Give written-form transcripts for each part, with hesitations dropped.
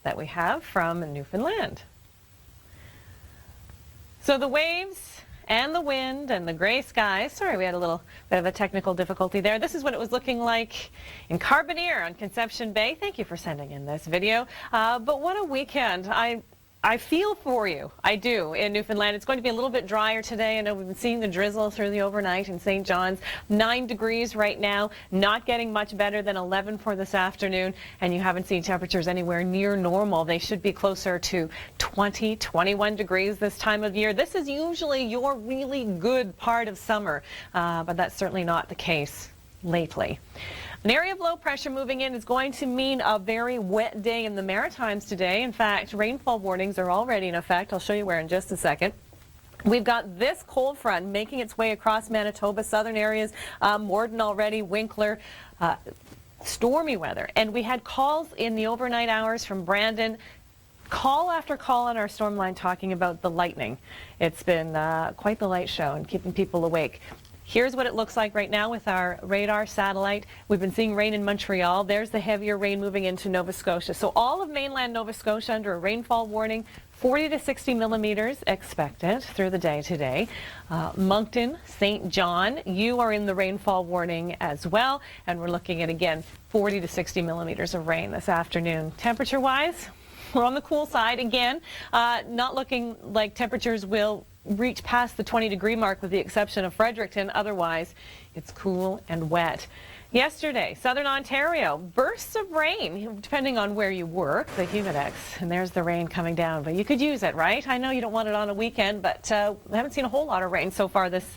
that we have from Newfoundland. So the waves and the wind and the gray skies. Sorry, we had a little bit of a technical difficulty there. This is what it was looking like in Carbonear on Conception Bay. Thank you for sending in this video. But what a weekend. I feel for you. I do in Newfoundland. It's going to be a little bit drier today. I know we've been seeing the drizzle through the overnight in St. John's. 9 degrees right now, not getting much better than 11 for this afternoon. And you haven't seen temperatures anywhere near normal. They should be closer to 20, 21 degrees this time of year. This is usually your really good part of summer, but that's certainly not the case lately. An area of low pressure moving in is going to mean a very wet day in the Maritimes today. In fact, rainfall warnings are already in effect. I'll show you where in just a second. We've got this cold front making its way across Manitoba, southern areas, Morden already, Winkler, stormy weather. And we had calls in the overnight hours from Brandon. Call after call on our storm line talking about the lightning. It's been quite the light show and keeping people awake. Here's what it looks like right now with our radar satellite. We've been seeing rain in Montreal. There's the heavier rain moving into Nova Scotia. So all of mainland Nova Scotia under a rainfall warning, 40 to 60 millimeters expected through the day today. Moncton, St. John, you are in the rainfall warning as well. And we're looking at, again, 40 to 60 millimeters of rain this afternoon. Temperature-wise, we're on the cool side again. Not looking like temperatures will reach past the 20-degree mark with the exception of Fredericton. Otherwise, it's cool and wet. Yesterday, southern Ontario, bursts of rain, depending on where you work, the humidex, and there's the rain coming down. But you could use it, right? I know you don't want it on a weekend, but we haven't seen a whole lot of rain so far this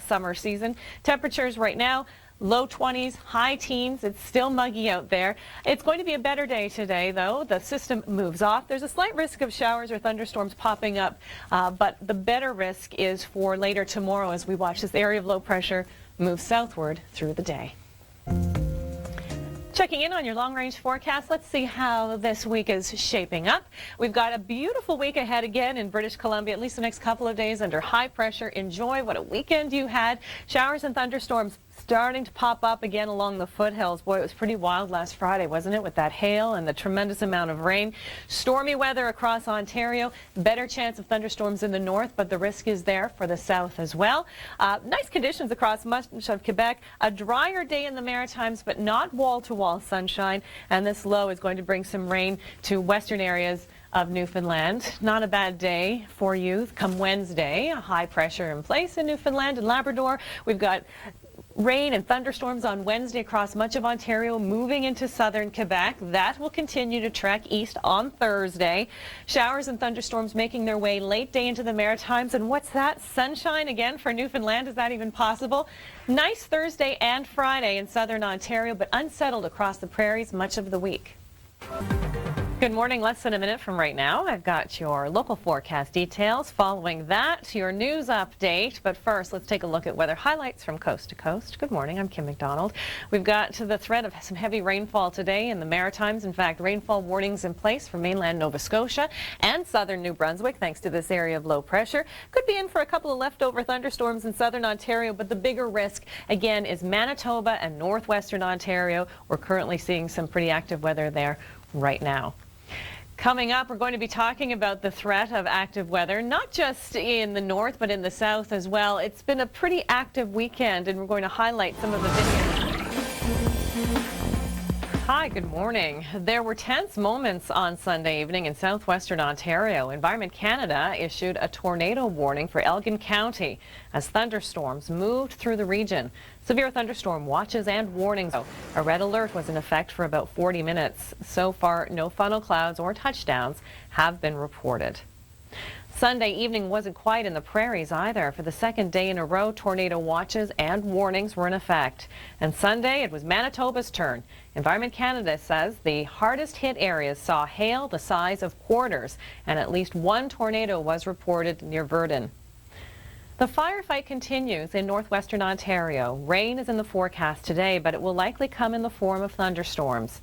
summer season. Temperatures right now, low 20s, high teens. It's still muggy out there. It's going to be a better day today, though. The system moves off. There's a slight risk of showers or thunderstorms popping up, but the better risk is for later tomorrow as we watch this area of low pressure move southward through the day. Checking in on your long-range forecast, let's see how this week is shaping up. We've got a beautiful week ahead again in British Columbia, at least the next couple of days under high pressure. Enjoy what a weekend you had. Showers and thunderstorms starting to pop up again along the foothills. Boy, it was pretty wild last Friday, wasn't it, with that hail and the tremendous amount of rain. Stormy weather across Ontario. Better chance of thunderstorms in the north, but the risk is there for the south as well. Nice conditions across much of Quebec. A drier day in the Maritimes, but not wall-to-wall sunshine. And this low is going to bring some rain to western areas of Newfoundland. Not a bad day for you come Wednesday. A high pressure in place in Newfoundland and Labrador. We've got rain and thunderstorms on Wednesday across much of Ontario, moving into southern Quebec. That will continue to trek east on Thursday. Showers and thunderstorms making their way late day into the Maritimes. And what's that? Sunshine again for Newfoundland. Is that even possible? Nice Thursday and Friday in southern Ontario, but unsettled across the prairies much of the week. Good morning. Less than a minute from right now, I've got your local forecast details. Following that, your news update. But first, let's take a look at weather highlights from coast to coast. Good morning. I'm Kim MacDonald. We've got the threat of some heavy rainfall today in the Maritimes. In fact, rainfall warnings in place for mainland Nova Scotia and southern New Brunswick, thanks to this area of low pressure. Could be in for a couple of leftover thunderstorms in southern Ontario, but the bigger risk, again, is Manitoba and northwestern Ontario. We're currently seeing some pretty active weather there right now. Coming up, we're going to be talking about the threat of active weather, not just in the north, but in the south as well. It's been a pretty active weekend, and we're going to highlight some of the videos. Hi, good morning. There were tense moments on Sunday evening in southwestern Ontario. Environment Canada issued a tornado warning for Elgin County as thunderstorms moved through the region. Severe thunderstorm watches and warnings. A red alert was in effect for about 40 minutes. So far, no funnel clouds or touchdowns have been reported. Sunday evening wasn't quiet in the prairies either. For the second day in a row, tornado watches and warnings were in effect. And Sunday, it was Manitoba's turn. Environment Canada says the hardest hit areas saw hail the size of quarters, and at least one tornado was reported near Verdun. The firefight continues in northwestern Ontario. Rain is in the forecast today, but it will likely come in the form of thunderstorms.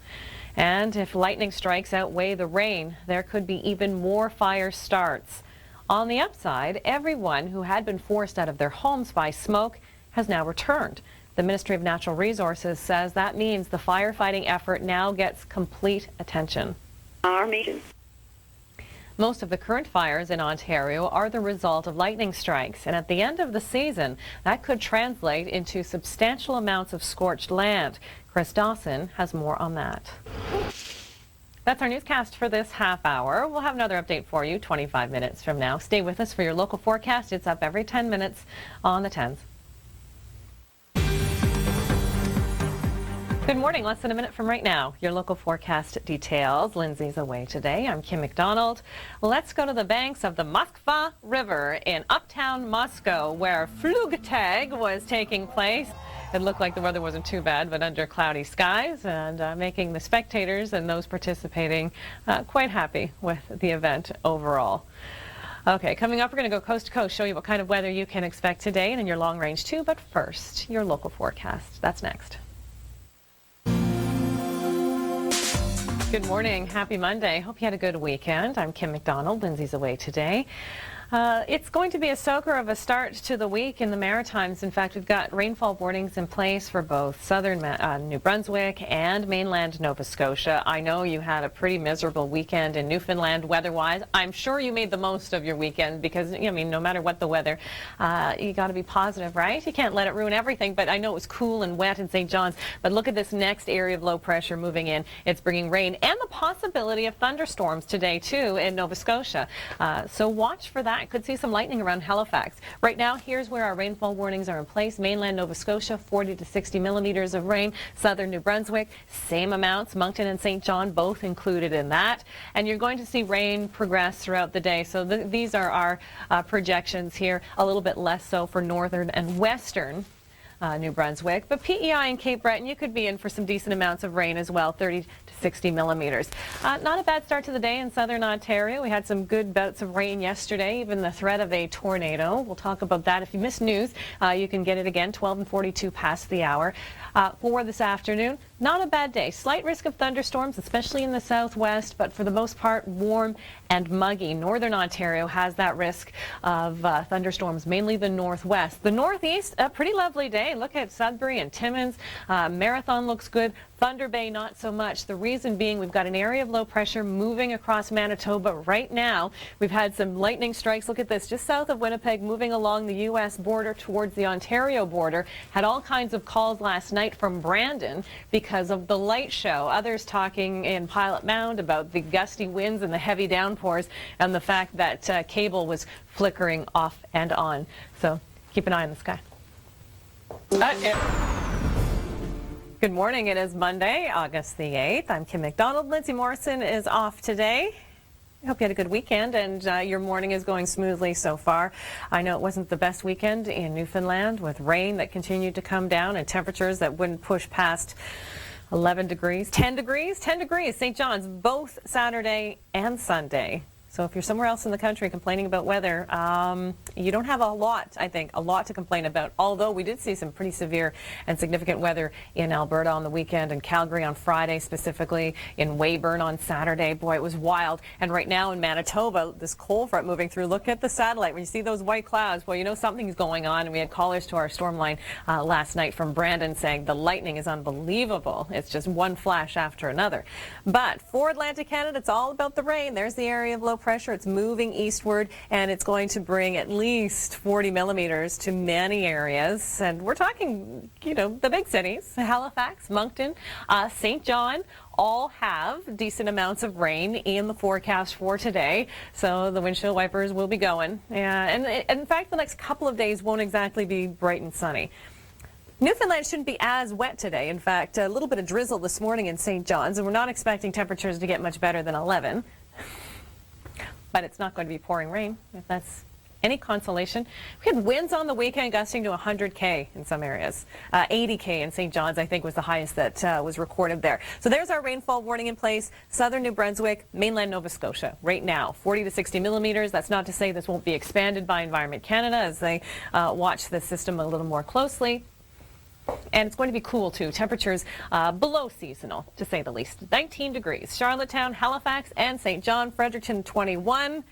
And if lightning strikes outweigh the rain, there could be even more fire starts. On the upside, everyone who had been forced out of their homes by smoke has now returned. The Ministry of Natural Resources says that means the firefighting effort now gets complete attention. Our meeting. Most of the current fires in Ontario are the result of lightning strikes, and at the end of the season, that could translate into substantial amounts of scorched land. Chris Dawson has more on that. That's our newscast for this half hour. We'll have another update for you 25 minutes from now. Stay with us for your local forecast. It's up every 10 minutes on the 10s. Good morning. Less than a minute from right now. Your local forecast details. Lindsay's away today. I'm Kim MacDonald. Let's go to the banks of the Moskva River in uptown Moscow, where Flugtag was taking place. It looked like the weather wasn't too bad, but under cloudy skies, and making the spectators and those participating quite happy with the event overall. Okay, coming up, we're going to go coast to coast, show you what kind of weather you can expect today and in your long range too. But first, your local forecast. That's next. Good morning. Happy Monday. Hope you had a good weekend. I'm Kim MacDonald. Lindsay's away today. It's going to be a soaker of a start to the week in the Maritimes. In fact, we've got rainfall warnings in place for both southern New Brunswick and mainland Nova Scotia. I know you had a pretty miserable weekend in Newfoundland weather-wise. I'm sure you made the most of your weekend because, I mean, no matter what the weather, you got to be positive, right? You can't let it ruin everything, but I know it was cool and wet in St. John's. But look at this next area of low pressure moving in. It's bringing rain and the possibility of thunderstorms today, too, in Nova Scotia. So watch for that. Could see some lightning around Halifax. Right now, here's where our rainfall warnings are in place. Mainland Nova Scotia, 40 to 60 millimeters of rain. Southern New Brunswick, same amounts. Moncton and St. John both included in that. And you're going to see rain progress throughout the day. So these are our projections here. A little bit less so for northern and western New Brunswick. But PEI and Cape Breton, you could be in for some decent amounts of rain as well, 30 to 60 millimeters. Not a bad start to the day in southern Ontario. We had some good bouts of rain yesterday, even the threat of a tornado. We'll talk about that. If you missed news, you can get it again, 12 and 42 past the hour. For this afternoon, not a bad day. Slight risk of thunderstorms, especially in the southwest, but for the most part, warm and muggy. Northern Ontario has that risk of thunderstorms, mainly the northwest. The northeast, a pretty lovely day. Look at Sudbury and Timmins. Marathon looks good. Thunder Bay, not so much. The reason being we've got an area of low pressure moving across Manitoba right now. We've had some lightning strikes. Look at this, just south of Winnipeg, moving along the U.S. border towards the Ontario border. Had all kinds of calls last night from Brandon because of the light show. Others talking in Pilot Mound about the gusty winds and the heavy downpours and the fact that cable was flickering off and on. So keep an eye on the sky. Good morning. It is Monday, August the 8th. I'm Kim MacDonald. Lindsay Morrison is off today. I hope you had a good weekend and your morning is going smoothly so far. I know it wasn't the best weekend in Newfoundland with rain that continued to come down and temperatures that wouldn't push past 11 degrees, 10 degrees, St. John's, both Saturday and Sunday. So if you're somewhere else in the country complaining about weather, you don't have a lot to complain about, although we did see some pretty severe and significant weather in Alberta on the weekend and Calgary on Friday, specifically in Weyburn on Saturday. Boy, it was wild. And right now in Manitoba, this cold front moving through, look at the satellite. When you see those white clouds, well, you know something's going on. And we had callers to our storm line last night from Brandon saying the lightning is unbelievable. It's just one flash after another. But for Atlantic Canada, it's all about the rain. There's the area of low pressure. It's moving eastward, and it's going to bring at least 40 millimeters to many areas. And we're talking, you know, the big cities, Halifax, Moncton, St. John, all have decent amounts of rain in the forecast for today. So the windshield wipers will be going. And in fact, the next couple of days won't exactly be bright and sunny. Newfoundland shouldn't be as wet today. In fact, a little bit of drizzle this morning in St. John's, and we're not expecting temperatures to get much better than 11. But it's not going to be pouring rain, if that's any consolation. We had winds on the weekend gusting to 100K in some areas. 80K in St. John's, I think, was the highest that was recorded there. So there's our rainfall warning in place. Southern New Brunswick, mainland Nova Scotia, right now, 40 to 60 millimeters. That's not to say this won't be expanded by Environment Canada as they watch the system a little more closely. And it's going to be cool, too. Temperatures below seasonal, to say the least. 19 degrees. Charlottetown, Halifax, and St. John. Fredericton, 21.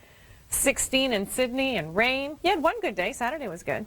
16 in Sydney, and rain. You had one good day. Saturday was good.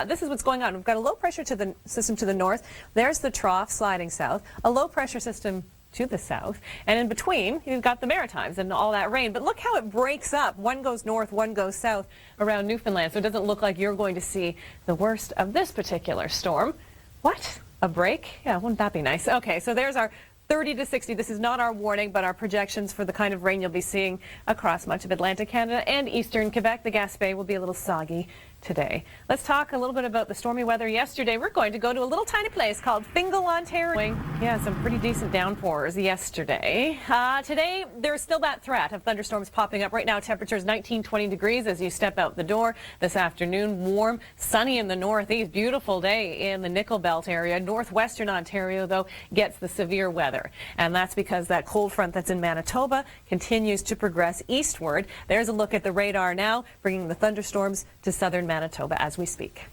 This is what's going on. We've got a low pressure system to the north. There's the trough sliding south. A low pressure system to the south, and in between you've got the Maritimes and all that rain. But look how it breaks up. One goes north, one goes south around Newfoundland, so it doesn't look like you're going to see the worst of this particular storm. What? A break? Yeah, wouldn't that be nice? Okay, so there's our 30 to 60. This is not our warning, but our projections for the kind of rain you'll be seeing across much of Atlantic Canada and eastern Quebec. The Gaspé will be a little soggy today. Let's talk a little bit about the stormy weather yesterday. We're going to go to a little tiny place called Fingal, Ontario. Yeah, some pretty decent downpours yesterday. Today, there's still that threat of thunderstorms popping up. Right now, temperatures 19, 20 degrees as you step out the door. This afternoon, warm, sunny in the northeast. Beautiful day in the Nickel Belt area. Northwestern Ontario, though, gets the severe weather. And that's because that cold front that's in Manitoba continues to progress eastward. There's a look at the radar now, bringing the thunderstorms to southern Manitoba as we speak.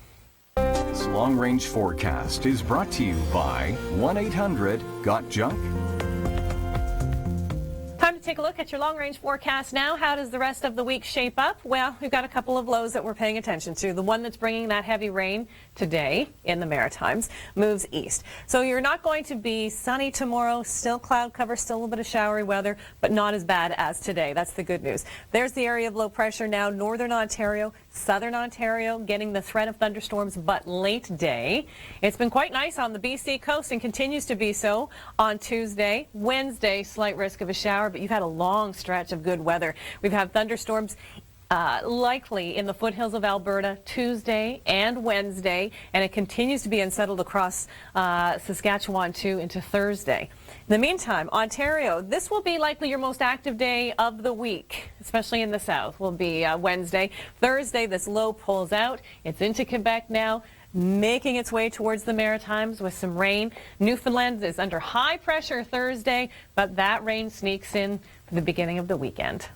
This long-range forecast is brought to you by 1-800-GOT-JUNK. Time to take a look at your long-range forecast now. How does the rest of the week shape up? Well, we've got a couple of lows that we're paying attention to. The one that's bringing that heavy rain today in the Maritimes moves east. So you're not going to be sunny tomorrow, still cloud cover, still a little bit of showery weather, but not as bad as today. That's the good news. There's the area of low pressure now, northern Ontario, southern Ontario, getting the threat of thunderstorms, but late day. It's been quite nice on the BC coast and continues to be so on Tuesday. Wednesday, slight risk of a shower, but you've had a long stretch of good weather. We've had thunderstorms likely in the foothills of Alberta Tuesday and Wednesday, and it continues to be unsettled across Saskatchewan too into Thursday. In the meantime, Ontario, this will be likely your most active day of the week, especially in the south, will be Wednesday. Thursday, this low pulls out. It's into Quebec now, making its way towards the Maritimes with some rain. Newfoundland is under high pressure Thursday, but that rain sneaks in for the beginning of the weekend.